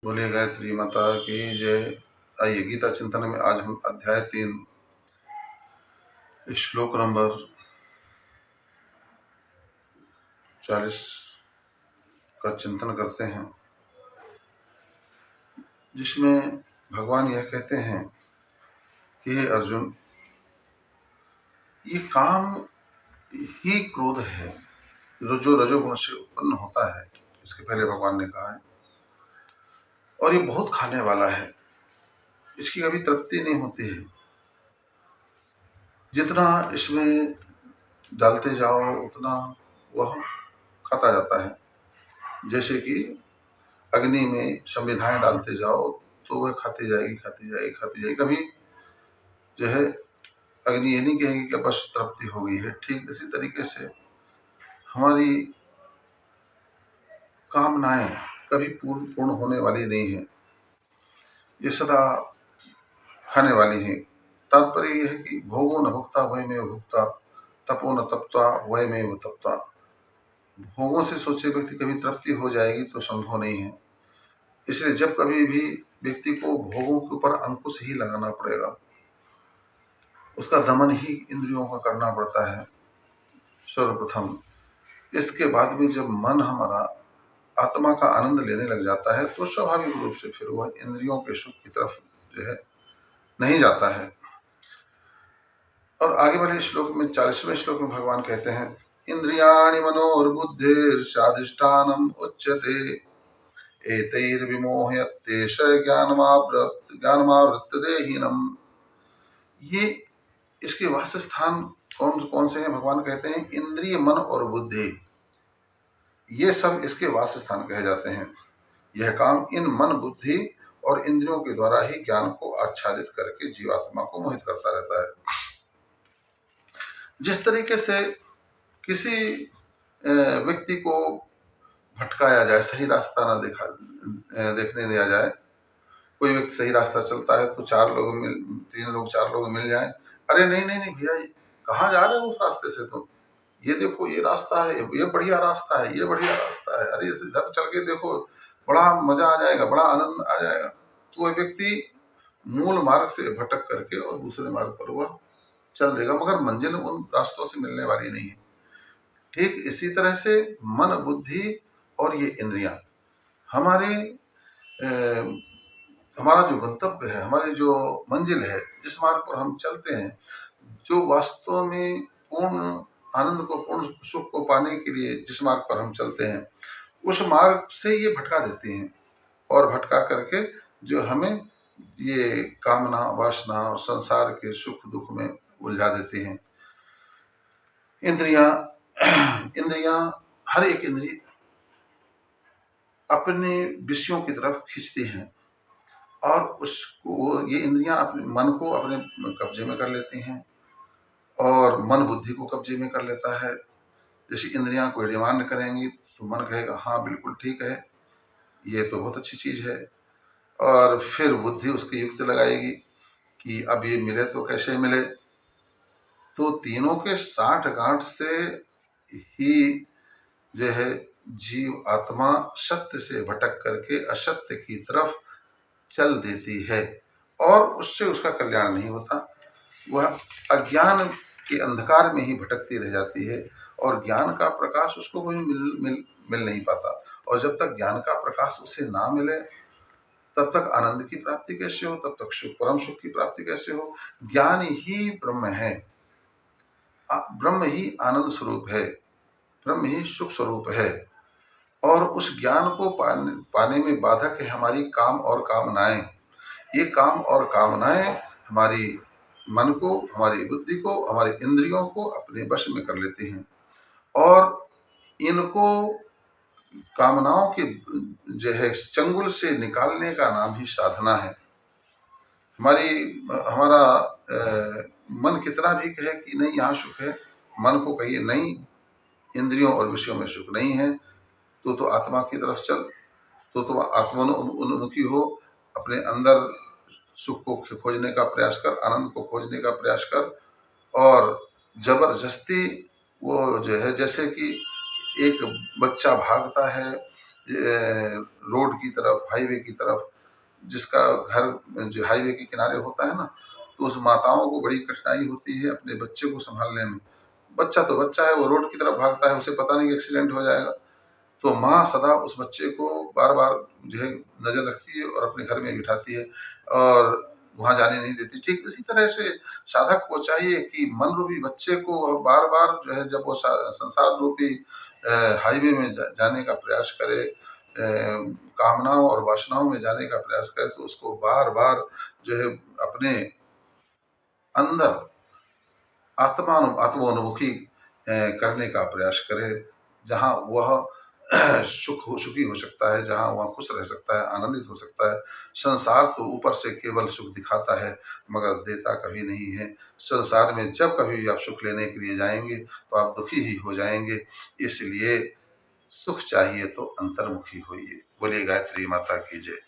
बोलिए गायत्री माता की जय। आइए गीता चिंतन में आज हम अध्याय 3 श्लोक नंबर 40 का चिंतन करते हैं, जिसमें भगवान यह कहते हैं कि हे अर्जुन, ये काम ही क्रोध है जो रजोगुण से उत्पन्न होता है। इसके पहले भगवान ने कहा है, और ये बहुत खाने वाला है, इसकी कभी तृप्ति नहीं होती है। जितना इसमें डालते जाओ उतना वह खाता जाता है। जैसे कि अग्नि में संविधाएं डालते जाओ तो वह खाती जाएगी। कभी जो है अग्नि ये नहीं कहेगी कि बस तृप्ति हो गई है। ठीक इसी तरीके से हमारी कामनाएं कभी पूर्ण होने वाली नहीं है, ये सदा खाने वाली है। तात्पर्य यह है कि भोगो न भुक्ता वयमेव भुक्ता, तपो न तप्ता वयमेव तप्ता। भोगों से सोचे व्यक्ति कभी तृप्ति हो जाएगी तो संभव नहीं है। इसलिए जब कभी भी व्यक्ति को भोगों के ऊपर अंकुश ही लगाना पड़ेगा, उसका दमन ही इंद्रियों का करना पड़ता है सर्वप्रथम। इसके बाद में जब मन हमारा आत्मा का आनंद लेने लग जाता है तो स्वाभाविक रूप से फिर वह इंद्रियों के सुख की तरफ जो है नहीं जाता है। और आगे वाले श्लोक में 40वें श्लोक में भगवान कहते हैं, इंद्रियाणि मनोर्बुद्धिर्षाधिष्ठानम् उच्यते एतैर्विमोह्यत्येष ज्ञानमावृत्य देहिनम्। ये इसके वासस्थान कौन कौन से हैं? भगवान कहते हैं इंद्रिय, मन और बुद्धि, ये सब इसके वासस्थान कहे जाते हैं। यह काम इन मन, बुद्धि और इंद्रियों के द्वारा ही ज्ञान को आच्छादित करके जीवात्मा को मोहित करता रहता है। जिस तरीके से किसी व्यक्ति को भटकाया जाए, सही रास्ता ना देखने दिया जाए। कोई व्यक्ति सही रास्ता चलता है तो 3 लोग 4 लोग मिल जाएं, अरे नहीं नहीं नहीं भैया, कहाँ जा रहे हो उस रास्ते से? तुम ये देखो, ये रास्ता है, ये बढ़िया रास्ता है, ये बढ़िया रास्ता है, अरे इधर चल के देखो, बड़ा मजा आ जाएगा, बड़ा आनंद आ जाएगा। तो वह व्यक्ति मूल मार्ग से भटक करके और दूसरे मार्ग पर वह चल देगा, मगर मंजिल उन रास्तों से मिलने वाली नहीं है। ठीक इसी तरह से मन, बुद्धि और ये इंद्रियां हमारा जो गंतव्य है, हमारी जो मंजिल है, जिस मार्ग पर हम चलते हैं, जो वास्तव में पूर्ण आनंद को, पूर्ण सुख को पाने के लिए जिस मार्ग पर हम चलते हैं, उस मार्ग से ये भटका देते हैं और भटका करके जो हमें ये कामना, वासना और संसार के सुख दुख में उलझा देते हैं। इंद्रियां हर एक इंद्रिय अपने विषयों की तरफ खींचती हैं और उसको, ये इंद्रियां अपने मन को अपने कब्जे में कर लेती हैं और मन बुद्धि को कब्जे में कर लेता है। जैसे इंद्रियां कोई डिमांड करेंगी तो मन कहेगा हाँ बिल्कुल ठीक है, ये तो बहुत अच्छी चीज है, और फिर बुद्धि उसकी युक्ति लगाएगी कि अब ये मिले तो कैसे मिले। तो तीनों के साठ गांठ से ही जो है जीव आत्मा सत्य से भटक करके असत्य की तरफ चल देती है और उससे उसका कल्याण नहीं होता। वह अज्ञान के अंधकार में ही भटकती रह जाती है और ज्ञान का प्रकाश उसको कोई मिल नहीं पाता। और जब तक ज्ञान का प्रकाश उसे ना मिले तब तक आनंद की प्राप्ति कैसे हो, तब तक परम सुख की प्राप्ति कैसे हो? ज्ञान ही ब्रह्म है, ब्रह्म ही आनंद स्वरूप है, ब्रह्म ही सुख स्वरूप है। और उस ज्ञान को पाने में बाधक है हमारी काम और कामनाएं। ये काम और कामनाएं हमारी मन को, हमारी बुद्धि को, हमारी इंद्रियों को अपने वश में कर लेती हैं और इनको, कामनाओं के जो है चंगुल से निकालने का नाम ही साधना है। हमारा मन कितना भी कहे कि नहीं यहाँ सुख है, मन को कहिए नहीं, इंद्रियों और विषयों में सुख नहीं है, तो आत्मा की तरफ चल, तो आत्मोन्मुखी हो, अपने अंदर सुख को खोजने का प्रयास कर, आनंद को खोजने का प्रयास कर। और जबरदस्ती वो जो है, जैसे कि एक बच्चा भागता है रोड की तरफ, हाईवे की तरफ, जिसका घर जो हाईवे के किनारे होता है ना, तो उस माताओं को बड़ी कठिनाई होती है अपने बच्चे को सँभालने में। बच्चा तो बच्चा है, वो रोड की तरफ भागता है, उसे पता नहीं कि एक्सीडेंट हो जाएगा। तो माँ सदा उस बच्चे को बार-बार जो है नज़र रखती है और अपने घर में बिठाती है और वहाँ जाने नहीं देती। ठीक इसी तरह से साधक को चाहिए कि मनरूपी बच्चे को बार-बार जो है जब वो संसार रूपी हाईवे में जाने का प्रयास करे, कामनाओं और वासनाओं में जाने का प्रयास करे, तो उसको बार-बार जो है अपने अंदर आत्मोन्मुखी करने का प्रयास करे, जहाँ वह सुखी हो सकता है, जहाँ वह खुश रह सकता है, आनंदित हो सकता है। संसार तो ऊपर से केवल सुख दिखाता है, मगर देता कभी नहीं है। संसार में जब कभी भी आप सुख लेने के लिए जाएँगे, तो आप दुखी ही हो जाएँगे। इसलिए सुख चाहिए तो अंतर्मुखी होइए। बोलिए गायत्री माता की जय।